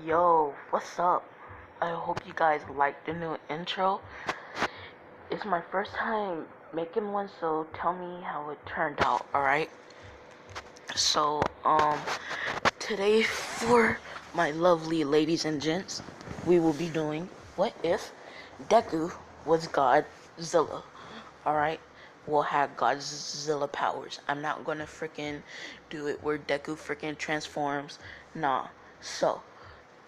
Yo, what's up? I hope you guys like the new intro. It's my first time making one, so tell me how it turned out, alright? So, today for my lovely ladies and gents, we will be doing what if Deku was Godzilla, alright? We'll have Godzilla powers. I'm not gonna freaking do it where Deku freaking transforms. Nah. So,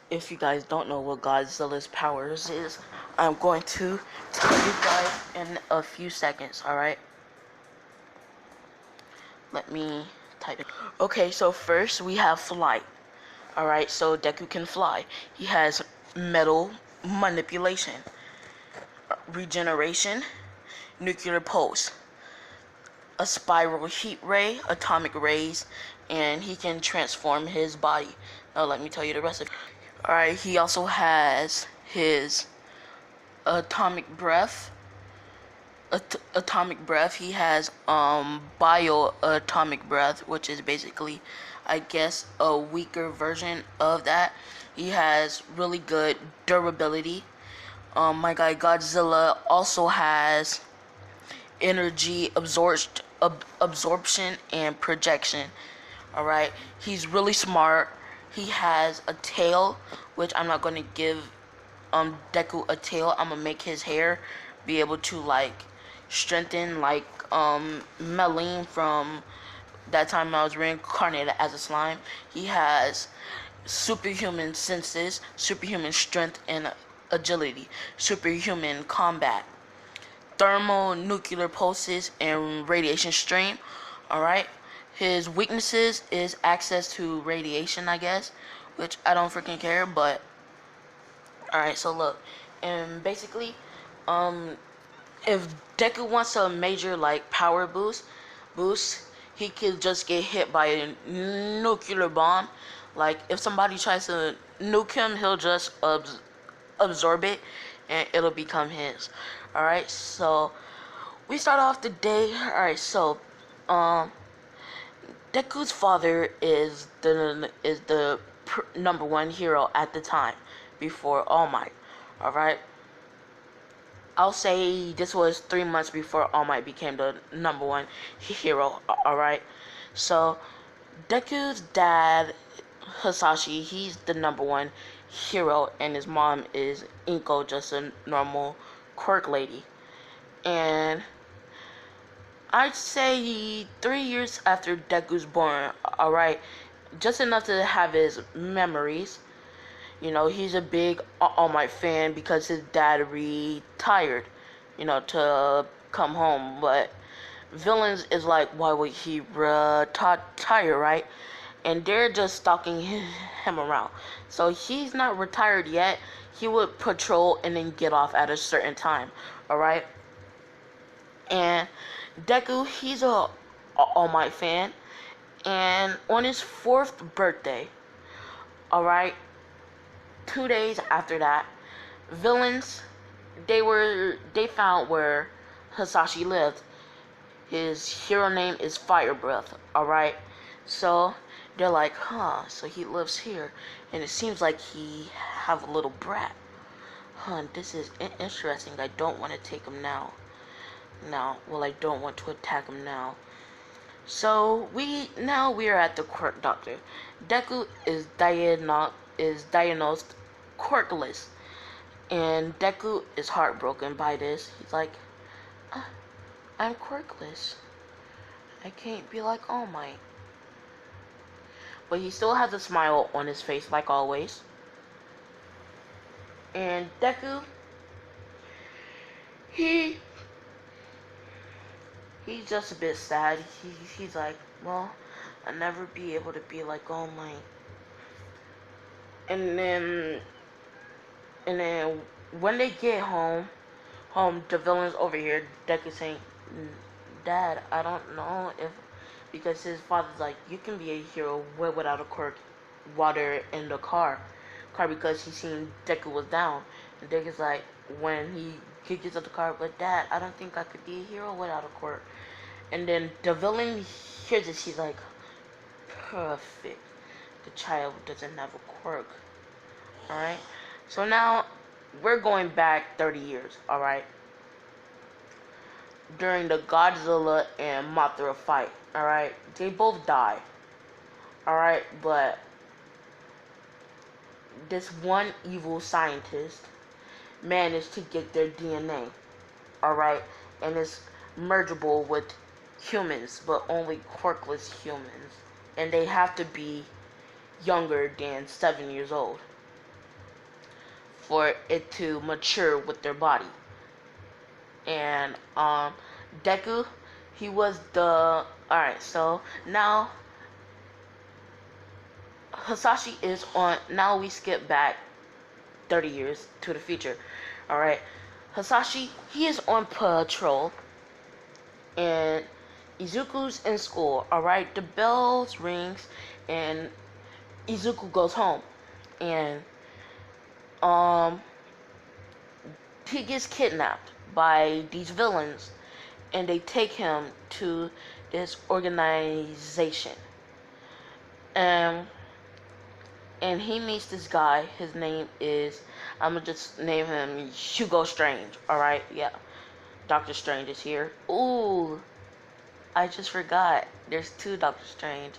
if you guys don't know what Godzilla's powers is, I'm going to tell you guys in a few seconds, alright? Let me type it. Okay, so first we have flight. Alright, so Deku can fly. He has metal manipulation, regeneration, nuclear pulse, a spiral heat ray, atomic rays, and he can transform his body. Now let me tell you the rest of it. Alright, he also has his atomic breath. Atomic breath. He has bio atomic breath, which is basically, I guess, a weaker version of that. He has really good durability. My guy Godzilla also has energy absorption and projection. Alright, he's really smart. He has a tail, which I'm not gonna give Deku a tail. I'm gonna make his hair be able to like strengthen like Meline from that time I was reincarnated as a slime. He has superhuman senses, superhuman strength and agility, superhuman combat, thermonuclear pulses, and radiation strain. Alright. His weaknesses is access to radiation, I guess, which I don't freaking care, but alright, so look. And basically, if Deku wants a major like power boost, he could just get hit by a nuclear bomb. Like if somebody tries to nuke him, he'll just absorb it, and it'll become his. All right, so we start off the day. All right, so Deku's father is the number one hero at the time before All Might. All right. I'll say this was 3 months before All Might became the number one hero. Alright, so Deku's dad, Hisashi, he's the number one hero, and his mom is Inko, just a normal quirk lady. And I'd say 3 years after Deku's born, alright, just enough to have his memories. You know, he's a big All Might fan because his dad retired, you know, to come home. But villains is like, why would he retire, right? And they're just stalking him around. So he's not retired yet. He would patrol and then get off at a certain time, alright? And Deku, he's a All Might fan. And on his 4th birthday, alright, 2 days after that, villains they found where Hisashi lived. His hero name is Fire Breath. Alright, so they're like, huh, so he lives here, and it seems like he have a little brat. Huh, this is interesting. I don't want to take him now. Well, I don't want to attack him now. So we are at the quirk doctor. Deku is diagnosed quirkless, and Deku is heartbroken by this. He's like, I'm quirkless. I can't be like All Might. But he still has a smile on his face like always. And Deku, he's just a bit sad. He's like, well, I'll never be able to be like All Might. And then when they get home, the villain's over here. Deku saying, Dad, I don't know if, because his father's like, you can be a hero without a quirk while they're in the car because he seen Deku was down. And Deku's like, when he gets out the car, but Dad, I don't think I could be a hero without a quirk. And then the villain hears it. She's like, perfect. The child doesn't have a quirk. Alright? So now we're going back 30 years, alright? During the Godzilla and Mothra fight, alright? They both die. Alright, but this one evil scientist managed to get their DNA, alright? And it's mergeable with humans, but only quirkless humans. And they have to be younger than 7 years old for it to mature with their body. And Deku, he was the alright, so now Hasashi is on. Now we skip back 30 years to the future. Alright, Hasashi, he is on patrol, and Izuku's in school. Alright, the bells rings, and Izuku goes home, and he gets kidnapped by these villains, and they take him to this organization. And he meets this guy. His name is, I'm gonna just name him Hugo Strange. Alright, yeah. Doctor Strange is here. Ooh, I just forgot. There's 2 Doctor Strange.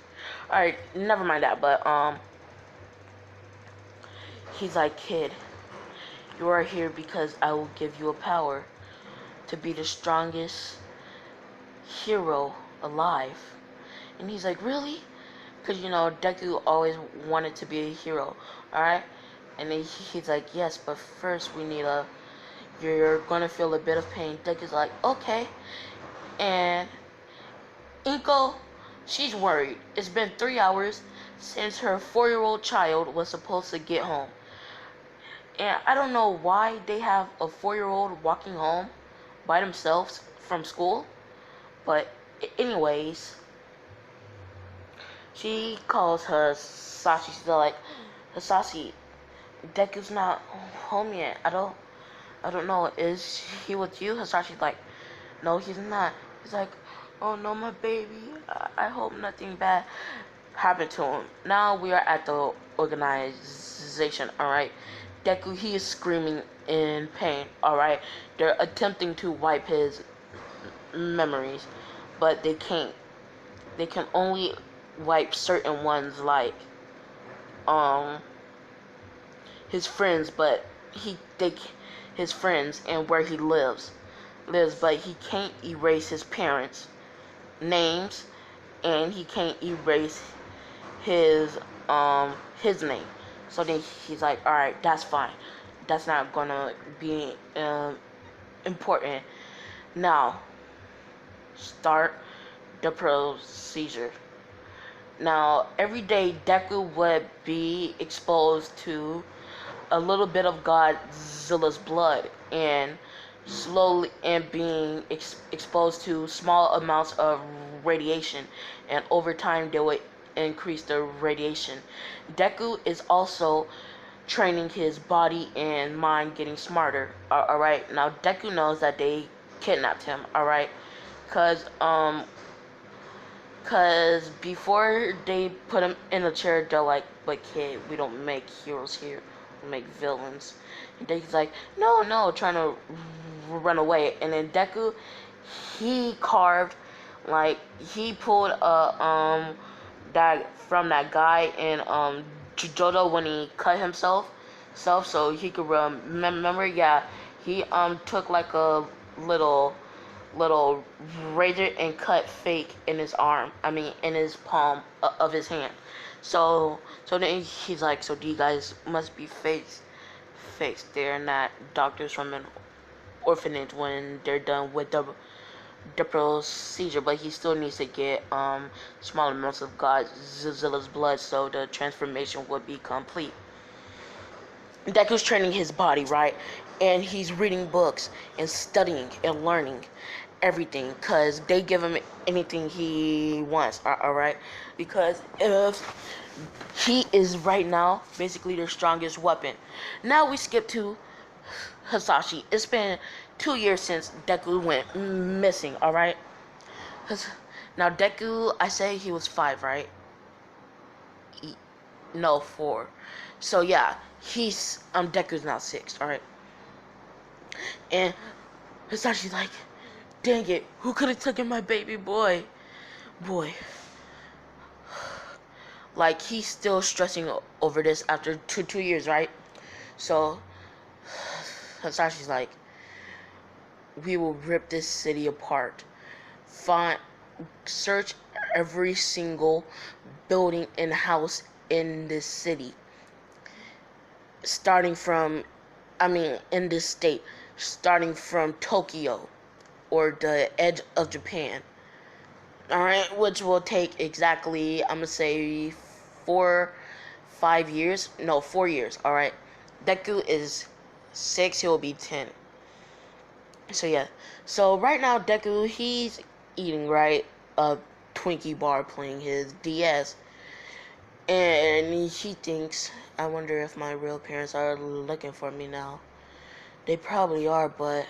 Alright, never mind that, but he's like, kid, you are here because I will give you a power to be the strongest hero alive. And he's like, really? Because, you know, Deku always wanted to be a hero, alright? And then he's like, yes, but first we need you're gonna feel a bit of pain. Deku's like, okay. And Inko, she's worried. It's been 3 hours since her 4-year-old child was supposed to get home. And I don't know why they have a 4-year-old walking home by themselves from school. But anyways, she calls Hasashi. She's like, Hasashi, Deku's not home yet. I don't know. Is he with you? Hasashi's like, no, he's not. He's like, oh no, my baby. I hope nothing bad happened to him. Now we are at the organization, alright? Deku, he is screaming in pain, alright? They're attempting to wipe his memories, but they can't. They can only wipe certain ones, like his friends, but his friends and where he lives, but he can't erase his parents' names, and he can't erase his name. So then he's like, all right, that's fine. That's not gonna be important. Now, start the procedure. Now, every day Deku would be exposed to a little bit of Godzilla's blood, and slowly being exposed to small amounts of radiation, and over time they would increase the radiation. Deku is also training his body and mind, getting smarter. Alright, now Deku knows that they kidnapped him, alright? Cause before they put him in a chair, they're like, but kid, we don't make heroes here, we make villains. And Deku's like, no, trying to run away. And then Deku, he carved, like, he pulled that from that guy in JoJo when he cut himself so he could remember. Yeah, he took like a little razor and cut fake in his arm, in his palm of his hand. So then he's like, so these guys must be fakes. They're not doctors from an orphanage when they're done with the procedure. But he still needs to get small amounts of Godzilla's blood so the transformation would be complete. Deku's training his body, right? And he's reading books and studying and learning everything, because they give him anything he wants, alright? Because if he is right now basically their strongest weapon. Now we skip to Hasashi. It's been 2 years since Deku went missing, alright? Now Deku, I say he was 5, right? No, 4. So yeah, Deku's now 6. All right, and Hisashi's like, dang it, who could have taken my baby boy? Boy, like he's still stressing over this after two years, right? So Hisashi's like, we will rip this city apart. Find, search every single building and house in this city, starting from, in this state, starting from Tokyo or the edge of Japan. Alright, which will take exactly, I'm gonna say 5 years. No, 4 years. Alright, Deku is 6, he'll be 10. So yeah, so right now Deku, he's eating, right, a Twinkie bar, playing his DS, and he thinks, I wonder if my real parents are looking for me now. They probably are, but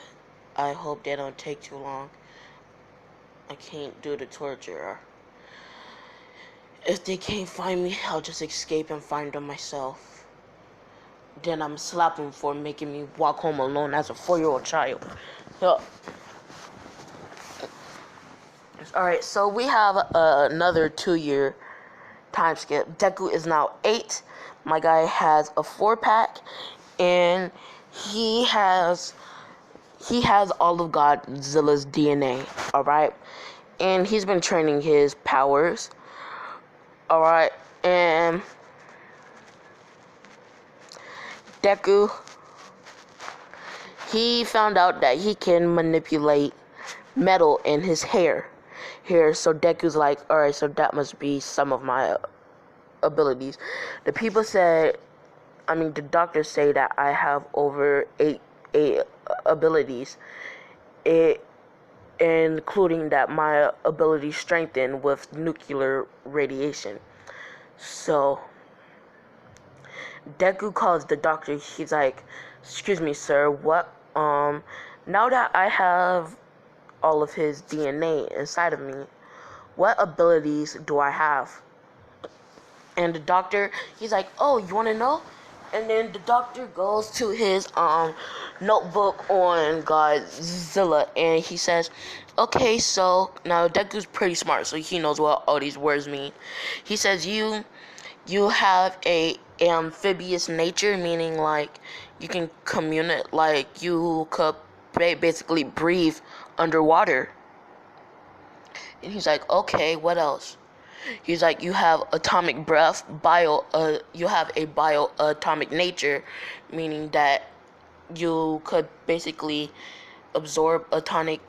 I hope they don't take too long. I can't do the torture. If they can't find me, I'll just escape and find them myself. Then I'm slap them for making me walk home alone as a 4-year-old child. So, alright, so we have another 2-year time skip. Deku is now 8. My guy has a 4-pack, and he has all of Godzilla's DNA. All right, and he's been training his powers. All right, and Deku, he found out that he can manipulate metal in his hair. So Deku's like, all right, so that must be some of my abilities. The people said, the doctors say that I have over eight abilities, including that my ability strengthened with nuclear radiation. So Deku calls the doctor. He's like, excuse me, sir, what, now that I have all of his DNA inside of me, what abilities do I have? And the doctor, he's like, oh, you want to know? And then the doctor goes to his notebook on Godzilla, and he says, okay, so now Deku's pretty smart, so he knows what all these words mean. He says, you have a amphibious nature, meaning like you can communicate, like you could basically breathe underwater. And he's like, okay, what else? He's like, you have atomic breath, you have a bioatomic nature, meaning that you could basically absorb atomic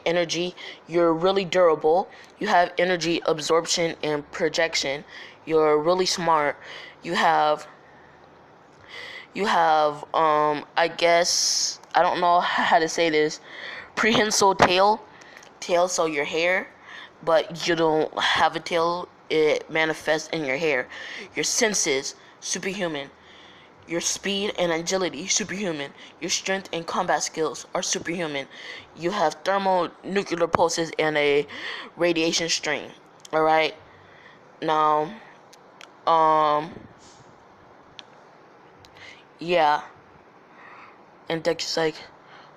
energy. You're really durable. You have energy absorption and projection. You're really smart. You have I guess, I don't know how to say this, prehensile tail, so your hair, but you don't have a tail, it manifests in your hair. Your senses, superhuman. Your speed and agility, superhuman. Your strength and combat skills are superhuman. You have thermonuclear pulses and a radiation stream. Alright? Now, yeah. And Deku's like,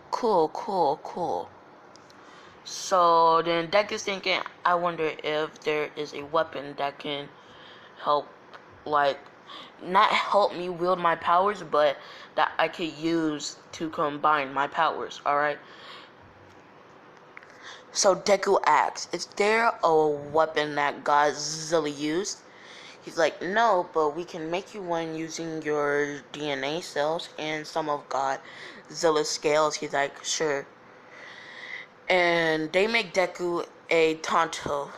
cool. So then Deku's thinking, I wonder if there is a weapon that can help, like, not help me wield my powers, but that I could use to combine my powers. Alright? So Deku asks, is there a weapon that Godzilla used? He's like, no, but we can make you one using your DNA cells and some of Godzilla's scales. He's like, sure. And they make Deku a Tonto,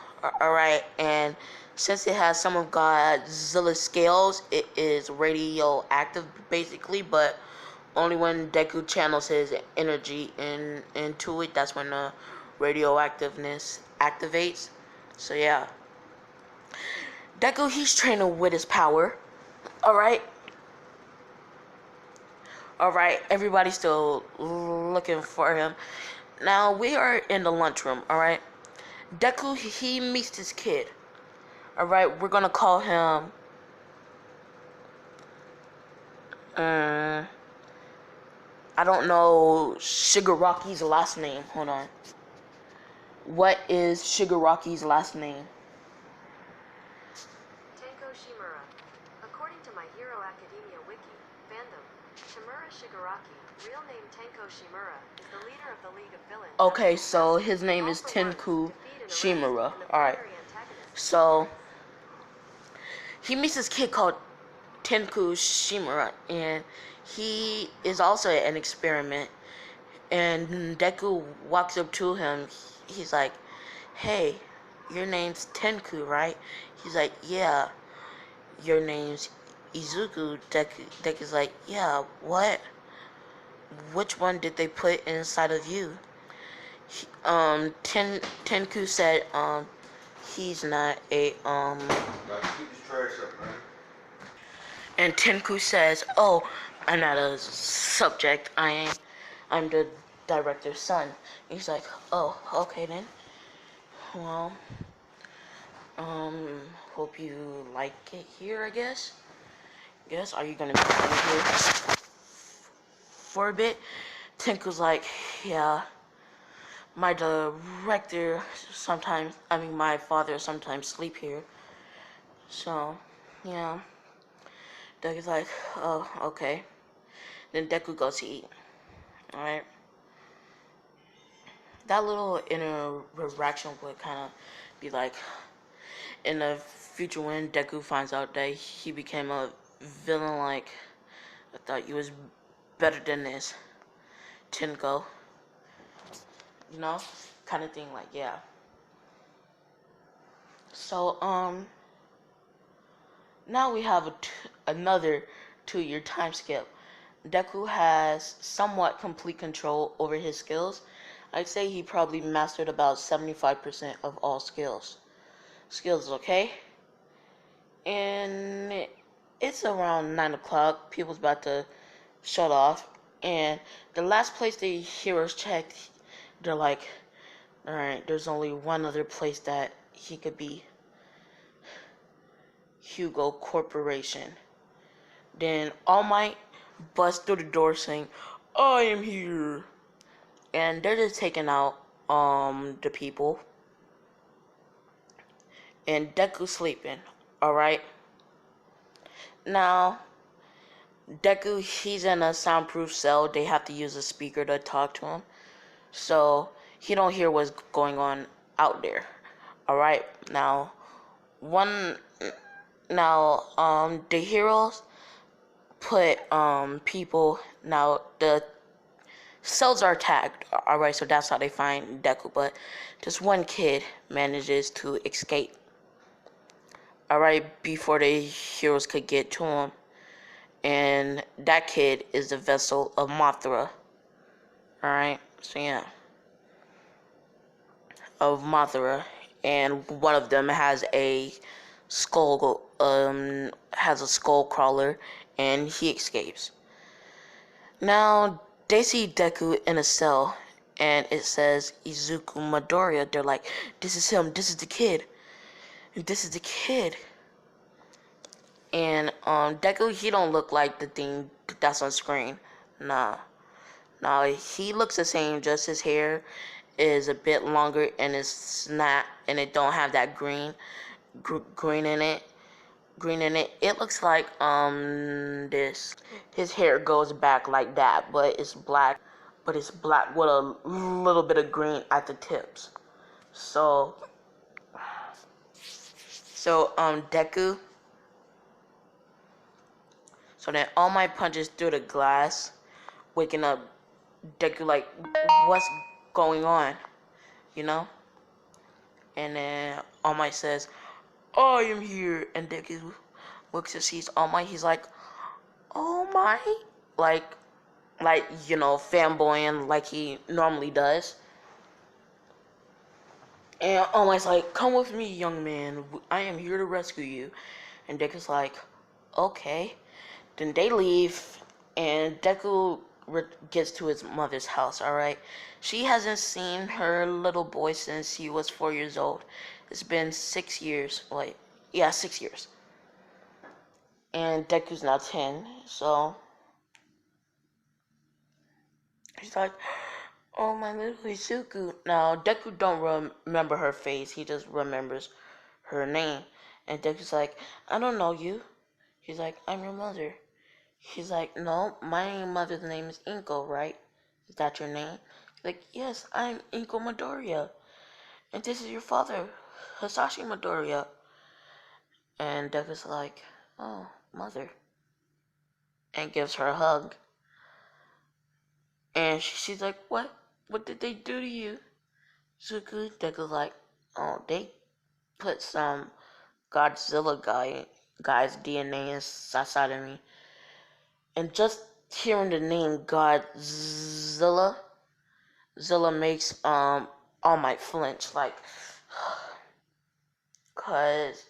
alright? And since it has some of Godzilla's scales, it is radioactive, basically, but only when Deku channels his energy into it, that's when the radioactiveness activates. So yeah. Deku, he's training with his power. Alright, everybody's still looking for him. Now, we are in the lunchroom, alright? Deku, he meets this kid. Alright, we're gonna call him I don't know Shigaraki's last name. Hold on. What is Shigaraki's last name? Tenko Shimura. According to My Hero Academia wiki, fandom, Shimura Shigaraki, real name Tenko Shimura, is the leader of the League of Villains. Okay, so his name is Tenku Shimura. Alright. So he meets this kid called Tenku Shimura, and he is also an experiment. And Deku walks up to him. He's like, "Hey, your name's Tenku, right?" He's like, "Yeah." "Your name's Izuku." Deku's like, "Yeah, what? Which one did they put inside of you?" Tenku said, he's not a, and Tenku says, "Oh, I'm not a subject. I'm the director's son." He's like, "Oh, okay then. Well, hope you like it here, I guess. Are you gonna be here for a bit?" Tenku's like, "Yeah, my director sometimes, my father sometimes sleep here. So, yeah." Deku's like, "Oh, okay." Then Deku goes to eat. Alright. That little interaction would kind of be like, in the future when Deku finds out that he became a villain, like, "I thought he was better than this, Tenko." You know? Kind of thing, like, yeah. So, now we have another 2-year time skip. Deku has somewhat complete control over his skills. I'd say he probably mastered about 75% of all skills. Okay? And it's around 9 o'clock. People's about to shut off. And the last place the heroes checked, they're like, "Alright, there's only one other place that he could be. Hugo Corporation." Then All Might busts through the door saying, "I am here." And they're just taking out the people. And Deku's sleeping. Alright. Now Deku, he's in a soundproof cell. They have to use a speaker to talk to him, so he don't hear what's going on out there. Alright. The heroes put people. Now the cells are tagged. Alright, so that's how they find Deku, but just one kid manages to escape. Alright, before the heroes could get to him. And that kid is the vessel of Mothra. Alright, so yeah. Of Mothra. And one of them has a skull crawler, and he escapes. Now they see Deku in a cell, and it says Izuku Midoriya. They're like, "This is him, this is the kid. This is the kid." And Deku, he don't look like the thing that's on screen. Nah, he looks the same. Just his hair is a bit longer, and it's not, and it don't have that green in it. It looks like this. His hair goes back like that, but it's black. But it's black with a little bit of green at the tips. So Deku. So then All Might punches through the glass, waking up Deku like, "What's going on?" You know? And then All Might says, "I am here." And Deku looks and sees All Might. He's like, "All Might?" Like, fanboying like he normally does. And All Might's like, "Come with me, young man. I am here to rescue you." And Deku's like, "Okay." Then they leave, and Deku gets to his mother's house, alright? She hasn't seen her little boy since he was 4 years old. It's been 6 years. 6 years. And Deku's now 10, so Deku's like, oh my little Izuku. Now Deku don't remember her face. He just remembers her name. And Deku's like, I don't know you. He's like, I'm your mother. He's like, no, my mother's name is Inko, right? Is that your name? He's like, yes, I'm Inko Midoriya. And this is your father, Hisashi Midoriya. And Deku's like, oh, mother. And gives her a hug. And she's like, what? What did they do to you? Zuku, Deku's like, oh, they put some Godzilla guy's DNA inside of me. And just hearing the name Godzilla, Zilla makes All Might flinch, like, cause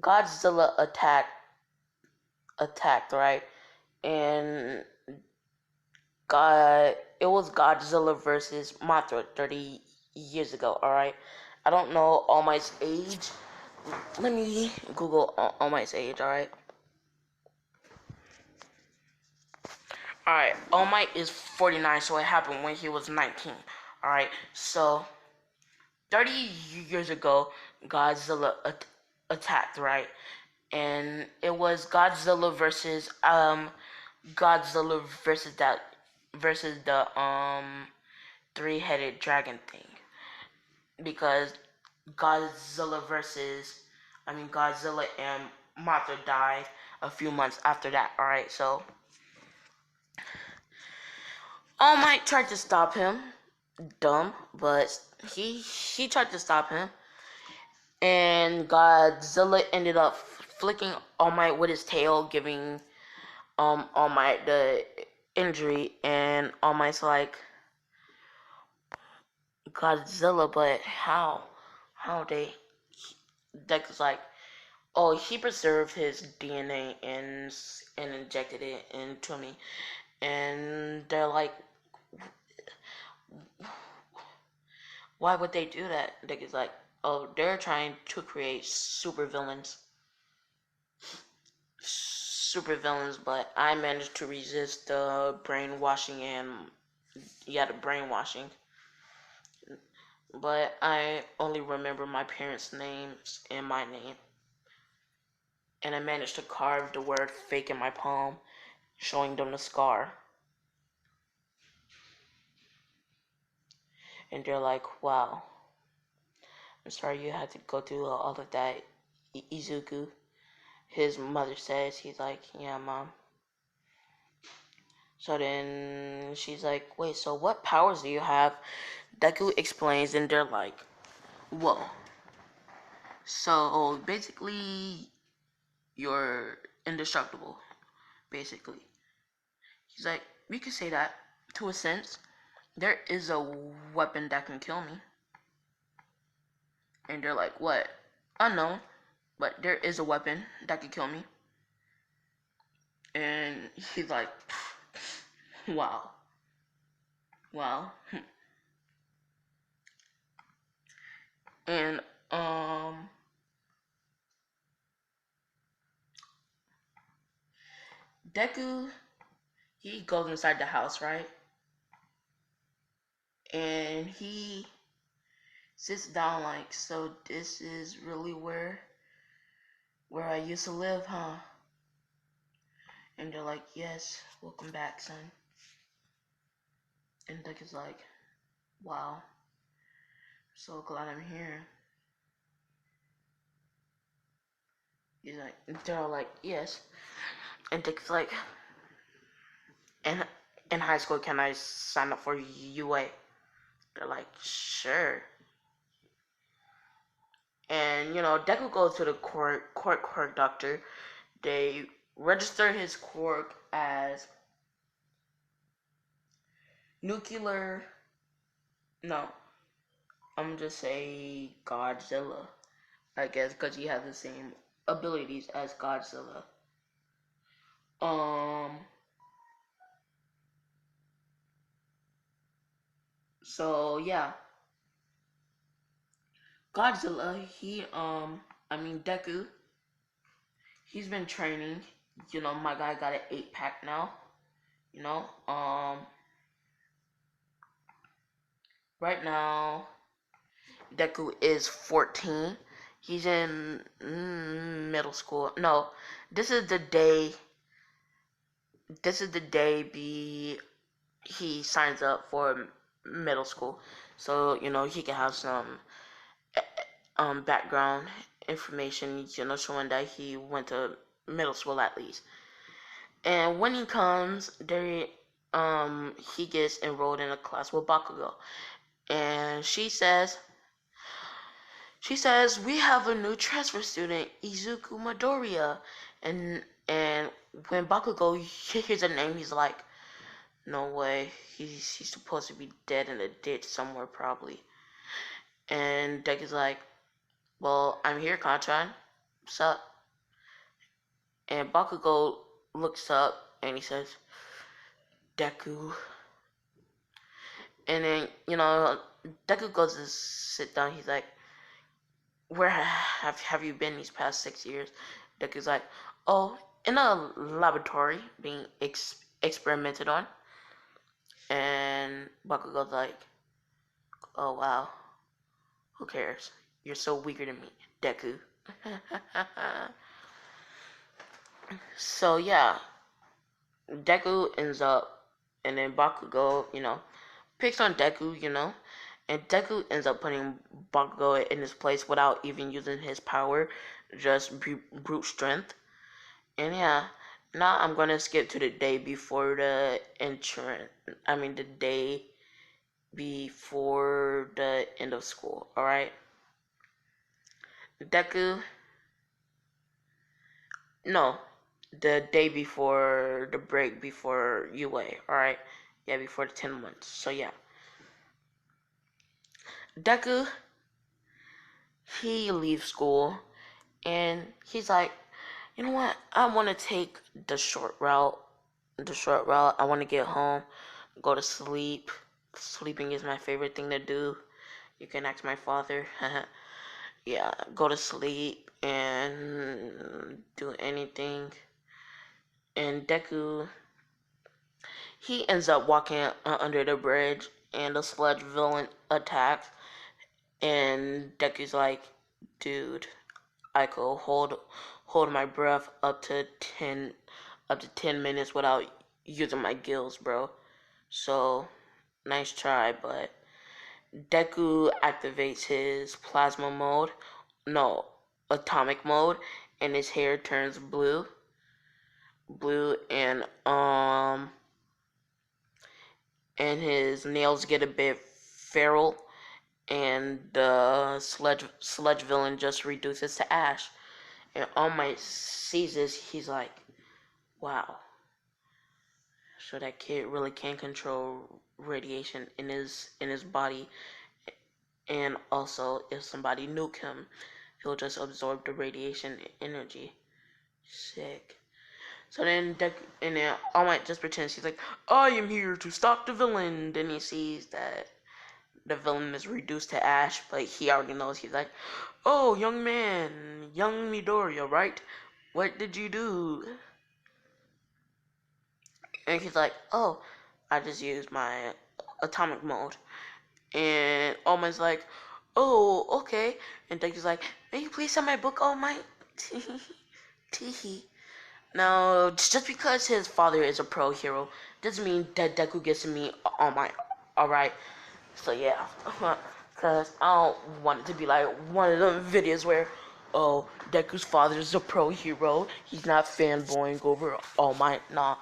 Godzilla attacked, right? And it was Godzilla versus Mothra 30 years ago, alright? I don't know All Might's age. Let me Google All Might's age, alright? Alright, All Might is 49, so it happened when he was 19. Alright, so 30 years ago, Godzilla attacked, right? And it was Godzilla versus the three-headed dragon thing, because Godzilla and Mothra died a few months after that. All right, so All Might tried to stop him, dumb, but he tried to stop him, and Godzilla ended up flicking All Might with his tail, giving All Might the injury, and All Might's like, Godzilla, but how? How they? Deku's like, oh, he preserved his DNA and injected it into me, and they're like, why would they do that? Deku's like, oh, they're trying to create super villains, but I managed to resist the brainwashing the brainwashing. But I only remember my parents' names and my name. And I managed to carve the word fake in my palm, showing them the scar. And they're like, wow, I'm sorry you had to go through all of that, Izuku. His mother says, he's like, yeah, mom. So then she's like, wait, so what powers do you have? Deku explains, and they're like, whoa. So basically, you're indestructible, basically. He's like, we could say that, to a sense. There is a weapon that can kill me. And they're like, what? Unknown, but there is a weapon that can kill me. And he's like, wow. Wow. And Deku, he goes inside the house, right? And he sits down like, so this is really where I used to live, huh? And they're like, yes, welcome back, son. And Deku's like, wow, so glad I'm here. He's like, they're all like, yes. And Deku's like, in high school, can I sign up for UA? They're like, sure. And Deku goes to the quirk doctor. They register his quirk as nuclear. No, I'm just say Godzilla, I guess, because he has the same abilities as Godzilla. So yeah, Godzilla. Deku. He's been training. My guy got an 8-pack now. You know, right now Deku is 14. He's in middle school. No, this is the day. This is the day he signs up for middle school, so he can have some background information, showing that he went to middle school at least. And when he comes, he gets enrolled in a class with Bakugo, and she says we have a new transfer student, Izuku Midoriya, and when Bakugo hears the name, he's like, no way, he's supposed to be dead in a ditch somewhere probably. And Deku's like, well, I'm here, Kanchan. What's up? And Bakugo looks up and he says, Deku. And then, Deku goes to sit down. He's like, where have you been these past 6 years? Deku's like, oh, in a laboratory being experimented on. And Bakugo's like, oh wow, who cares? You're so weaker than me, Deku. So yeah, Deku ends up, and then Bakugo, picks on Deku, and Deku ends up putting Bakugo in his place without even using his power, just brute strength. And yeah, now I'm gonna skip to the day before the entrance. I mean, the day before the end of school. All right, Deku. No, the day before the break before UA. All right, yeah, before the 10 months. So yeah, Deku, he leaves school and he's like, you know what? I want to take the short route. The short route. I want to get home, go to sleep. Sleeping is my favorite thing to do. You can ask my father. Yeah, go to sleep and do anything. And Deku, he ends up walking under the bridge, and the sludge villain attacks. And Deku's like, dude, I could hold my breath up to 10 minutes without using my gills, bro. So nice try, but Deku activates his plasma mode, no, atomic mode, and his hair turns blue, and his nails get a bit feral, and the sludge villain just reduces to ash. And All Might sees this, he's like, wow, so that kid really can control radiation in his body. And also, if somebody nuke him, he'll just absorb the radiation energy. Sick. So then All Might just pretends he's like, I am here to stop the villain. Then he sees that the villain is reduced to ash, but he already knows. He's like, oh, young man, young Midoriya, right? What did you do? And he's like, oh, I just used my atomic mode. And All Might's like, oh, okay. And Deku's like, may you please send my book, All Might? Teehee. Now, just because his father is a pro hero doesn't mean that Deku gets to meet All Might. Alright? So yeah. Because I don't want it to be like one of them videos where, oh, Deku's father is a pro hero. He's not fanboying over All Might. Nah.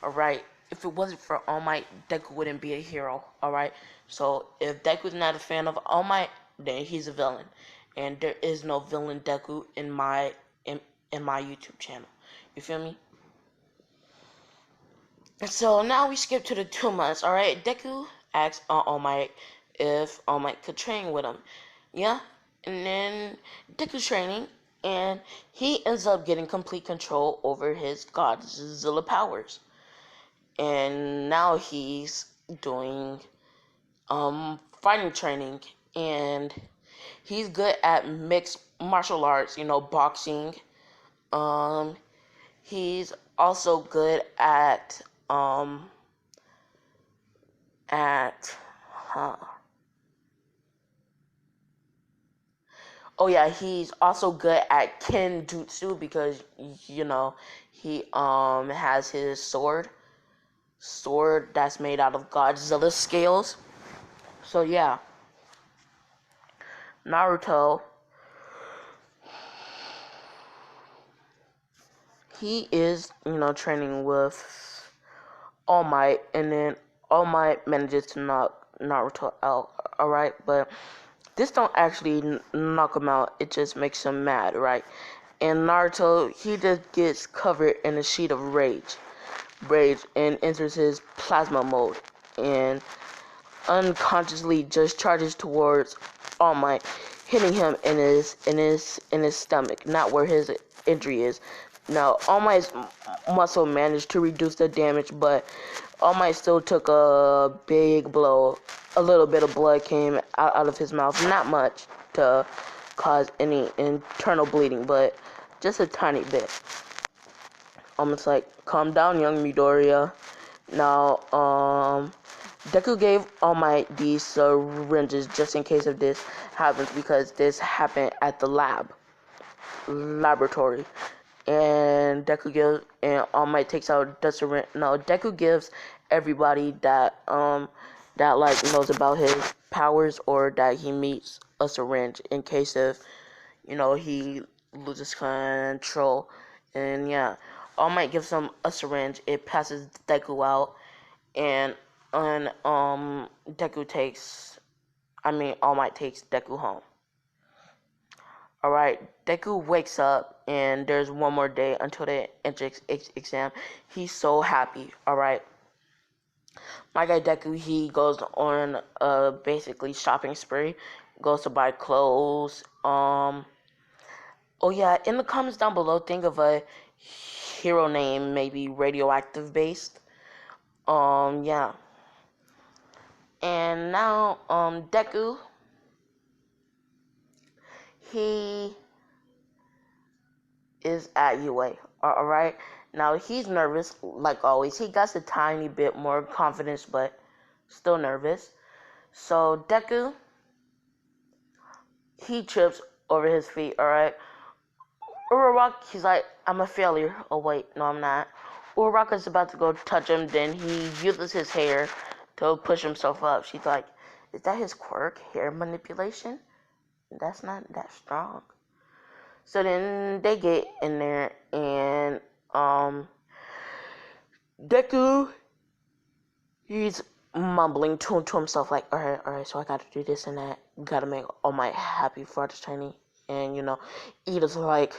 Alright? If it wasn't for All Might, Deku wouldn't be a hero. Alright? So if Deku's not a fan of All Might, then he's a villain. And there is no villain Deku in my YouTube channel. You feel me? So now we skip to the 2 months, alright? Deku asks All Might if All Might could train with him. Yeah? And then Deku's training, and he ends up getting complete control over his Godzilla powers. And now he's doing fighting training, and he's good at mixed martial arts, boxing. He's also good at at oh yeah, he's also good at kenjutsu because he has his sword that's made out of Godzilla scales. So yeah, Naruto, he is training with All Might, and then All Might manages to knock Naruto out. All right, but this don't actually knock him out. It just makes him mad, right? And Naruto, he just gets covered in a sheet of rage, and enters his plasma mode, and unconsciously just charges towards All Might, hitting him in his stomach, not where his injury is. Now, All Might's muscle managed to reduce the damage, but All Might still took a big blow. A little bit of blood came out of his mouth, not much to cause any internal bleeding, but just a tiny bit. Almost like, calm down, young Midoriya. Now, Deku gave All Might these syringes just in case if this happens, because this happened at the laboratory. And All Might takes out the syringe. No, Deku gives everybody that like knows about his powers or that he meets a syringe in case if he loses control. And yeah, All Might gives him a syringe. It passes Deku out, and All Might takes Deku home. Alright, Deku wakes up, and there's one more day until the entrance exam. He's so happy, alright. My guy Deku, he goes on basically shopping spree. Goes to buy clothes. Oh yeah, in the comments down below, think of a hero name, maybe radioactive based. Yeah. And now, Deku, he is at UA. Alright? Now, he's nervous, like always. He got a tiny bit more confidence, but still nervous. So, Deku, he trips over his feet, alright? Uraraka, he's like, I'm a failure. Oh, wait, no, I'm not. Uraraka's about to go touch him, then he uses his hair to push himself up. She's like, is that his quirk? Hair manipulation? That's not that strong. So then they get in there, and Deku, he's mumbling to himself like, alright, so I gotta do this and that. Gotta make All Might happy for this training. And Ida's like,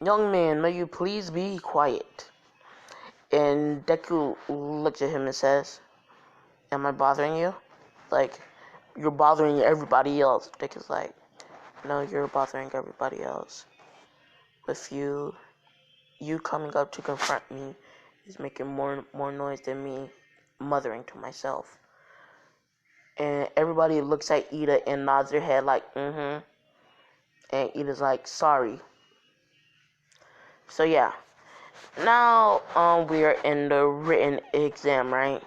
young man, may you please be quiet. And Deku looks at him and says, am I bothering you? Like, you're bothering everybody else. Deku's like, no, you're bothering everybody else. With you coming up to confront me is making more noise than me mothering to myself. And everybody looks at Ida and nods their head like, mm-hmm. And Ida's like, sorry. So yeah. Now we are in the written exam, right?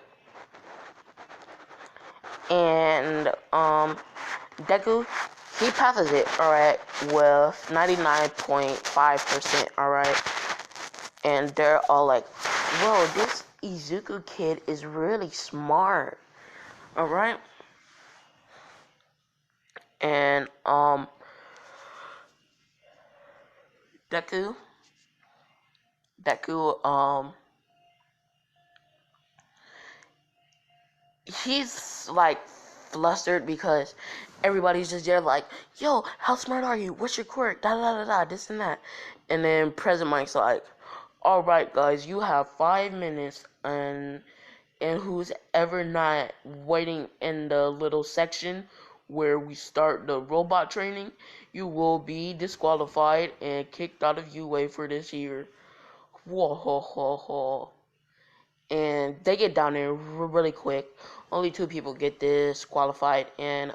And Deku, he passes it, alright, with 99.5%, alright. And they're all like, whoa, this Izuku kid is really smart. Alright? And Deku, he's like flustered because everybody's just there like, yo, how smart are you? What's your quirk? Da da da da, this and that. And then President Mike's like, alright guys, you have 5 minutes, and who's ever not waiting in the little section where we start the robot training, you will be disqualified and kicked out of UA for this year. Whoa ho ho ho. And they get down there really quick. Only 2 people get disqualified, and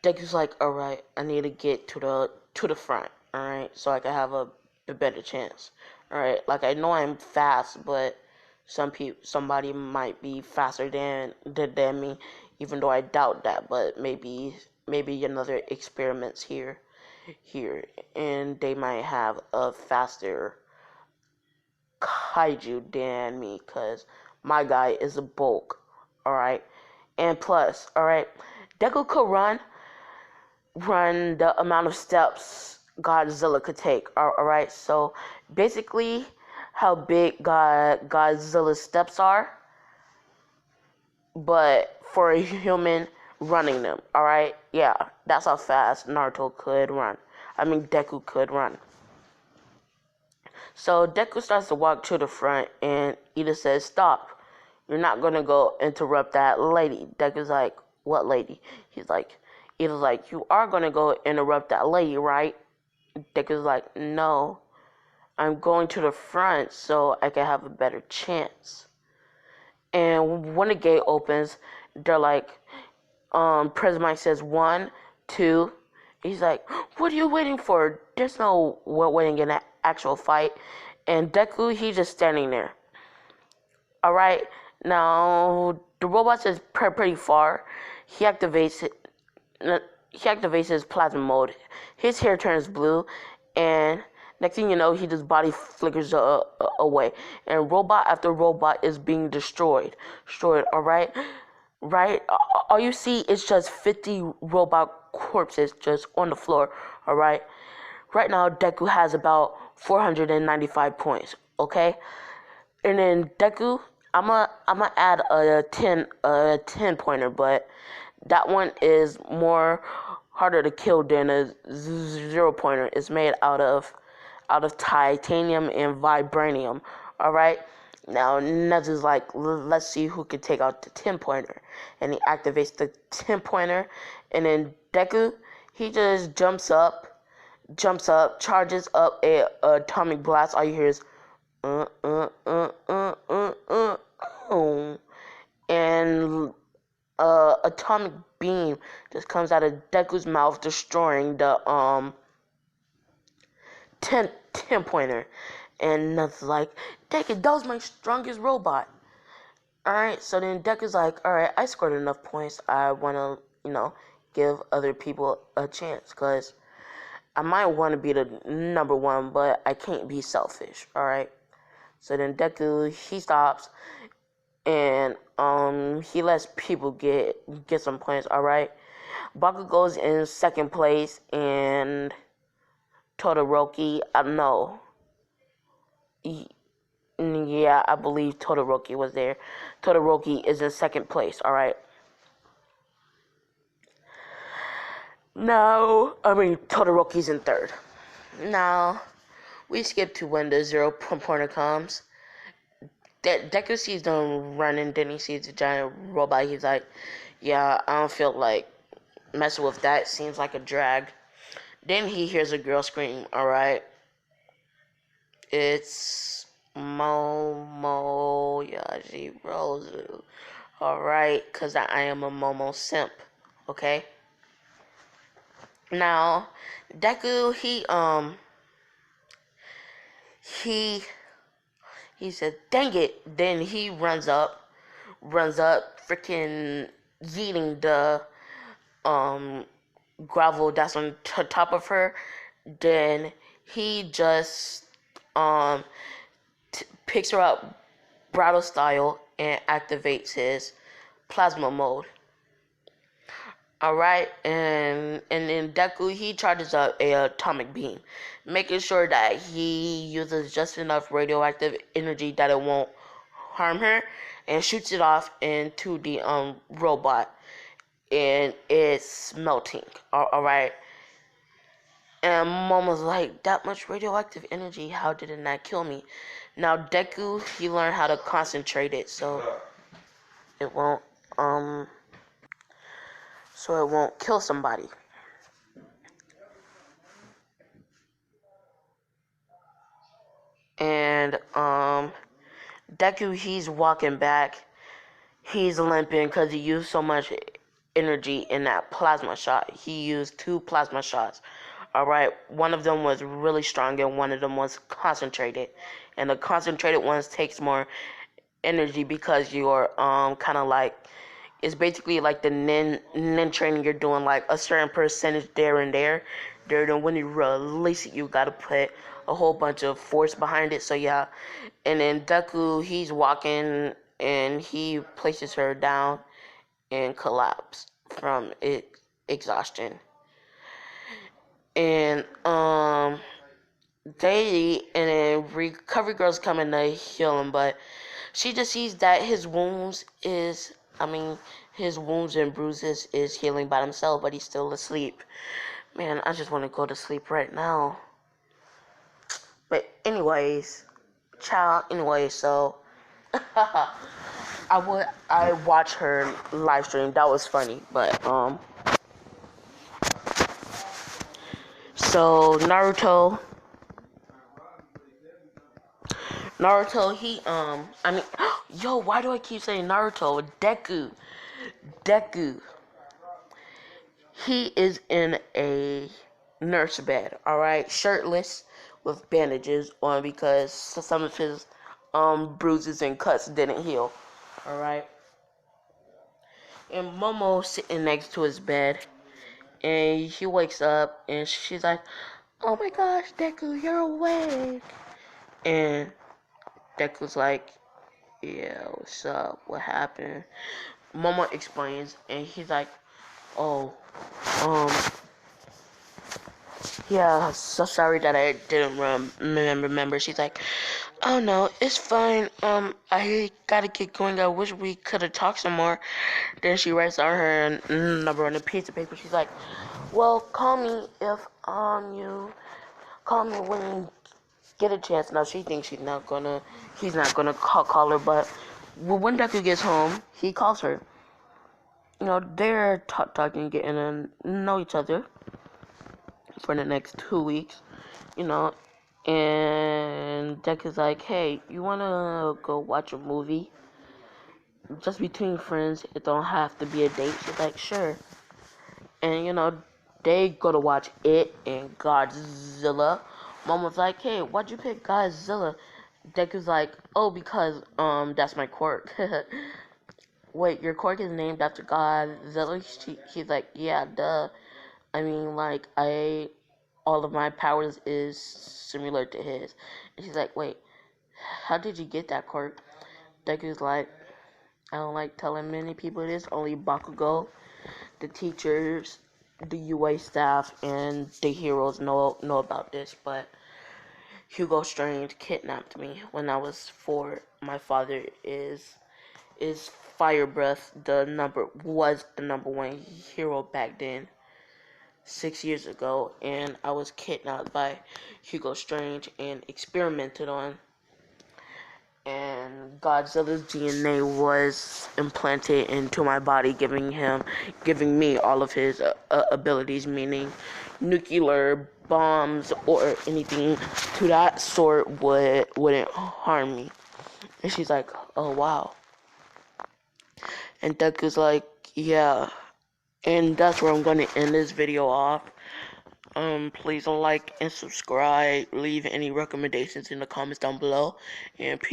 Deku's like, alright, I need to get to the front, alright, so I can have a better chance. Alright, like I know I'm fast, but somebody might be faster than me, even though I doubt that. But maybe another experiments here, and they might have a faster kaiju than me, cause my guy is a bulk. All right, and plus, all right, Deku could run the amount of steps Godzilla could take. All right, so basically, how big Godzilla's steps are, but for a human running them. All right, yeah, that's how fast Naruto could run. I mean, Deku could run. So Deku starts to walk to the front, and Ida says, "Stop! You're not gonna go interrupt that lady." Deku's like, "What lady?" He's like, Ida's like, "You are gonna go interrupt that lady, right?" Deku's like, "No, I'm going to the front so I can have a better chance." And when the gate opens, they're like, President Mike says 1, 2. He's like, "What are you waiting for? There's no waiting in an actual fight." And Deku, he's just standing there. All right. Now the robot is pretty far. He activates it. He activates his plasma mode. His hair turns blue, and next thing you know, his body flickers away, and robot after robot is being destroyed. All right. Right? All you see is just 50 robot corpses just on the floor. All right. Right now, Deku has about 495 points. Okay. And then Deku, I'ma add a 10 pointer, but that one is more harder to kill than a 0 pointer. It's made out of titanium and vibranium. All right. Now Nezu's like, let's see who can take out the 10 pointer, and he activates the 10 pointer, and then Deku, he just jumps up, charges up a atomic blast. All you hear is and atomic beam just comes out of Deku's mouth, destroying the 10 pointer. And Nuts like, Deku, that was my strongest robot. Alright, so then Deku's like, alright, I scored enough points. I want to, give other people a chance. Because I might want to be the number one, but I can't be selfish. Alright. So then Deku, he stops. And he lets people get some points. Alright. Baku goes in second place. And Todoroki, I don't know. Yeah, I believe Todoroki was there. Todoroki is in second place, alright? Now, Todoroki's in third. Now, we skip to when the 0 pointer comes. Deku sees them running, then he sees the giant robot. He's like, yeah, I don't feel like messing with that. Seems like a drag. Then he hears a girl scream, alright? It's Momo Yajirozu. Alright, because I am a Momo simp. Okay? Now, Deku, he said, dang it. Then he runs up, freaking yeeting the, gravel that's on top of her. Then he just, picks her up Brattle style and activates his plasma mode. Alright, and then Deku, he charges up a atomic beam, making sure that he uses just enough radioactive energy that it won't harm her, and shoots it off into the robot, and it's melting. Alright. And Momo's like, that much radioactive energy, how did it not kill me? Now Deku, he learned how to concentrate it so it won't kill somebody. And Deku, he's walking back. He's limping because he used so much energy in that plasma shot. He used 2 plasma shots. Alright, one of them was really strong and one of them was concentrated. And the concentrated ones takes more energy because you're kind of like, it's basically like the nin training. You're doing like a certain percentage there and there. Then when you release it, you gotta put a whole bunch of force behind it. So yeah, and then Deku, he's walking and he places her down and collapse from exhaustion. And then recovery girls coming to heal him, but she just sees that his wounds and bruises is healing by themselves, but he's still asleep. Man, I just want to go to sleep right now. But anyways, child. Anyway, so I watched her live stream. That was funny, but so Naruto, he yo, why do I keep saying Naruto? Deku, he is in a nurse bed, all right, shirtless with bandages on because some of his bruises and cuts didn't heal, all right. And Momo's sitting next to his bed, and he wakes up, and she's like, "Oh my gosh, Deku, you're awake!" And Deku's like, "Yeah, what's up? What happened?" Momo explains, and he's like, "Oh, um, yeah, so sorry that I didn't remember." She's like, "Oh no, it's fine. I gotta get going. I wish we could have talked some more." Then she writes down her number on a piece of paper. She's like, "Well, call me if you call me when you get a chance." Now she thinks he's not gonna call her, but when Deku gets home, he calls her. You know, they're talking, getting to know each other for the next 2 weeks. You know, and Deku's like, "Hey, you wanna go watch a movie? Just between friends. It don't have to be a date." She's like, "Sure." And you know, they go to watch It and Godzilla. Mom was like, "Hey, why'd you pick Godzilla?" Deku's like, "Oh, because that's my quirk." "Wait, your quirk is named after Godzilla?" He's like, "Yeah, duh. I mean, like, all of my powers is similar to his." And she's like, "Wait, how did you get that quirk?" Deku's like, "I don't like telling many people this. Only Bakugo, the teachers, the UA staff, and the heroes know about this. But Hugo Strange kidnapped me when I was 4. My father is Fire Breath. Was the number 1 hero back then, 6 years ago, and I was kidnapped by Hugo Strange and experimented on. And Godzilla's DNA was implanted into my body, giving me all of his abilities, meaning nuclear bombs or anything to that sort wouldn't harm me." And she's like, "Oh wow." And Deku's like, "Yeah." And that's where I'm gonna end this video off. Please like and subscribe. Leave any recommendations in the comments down below. And peace.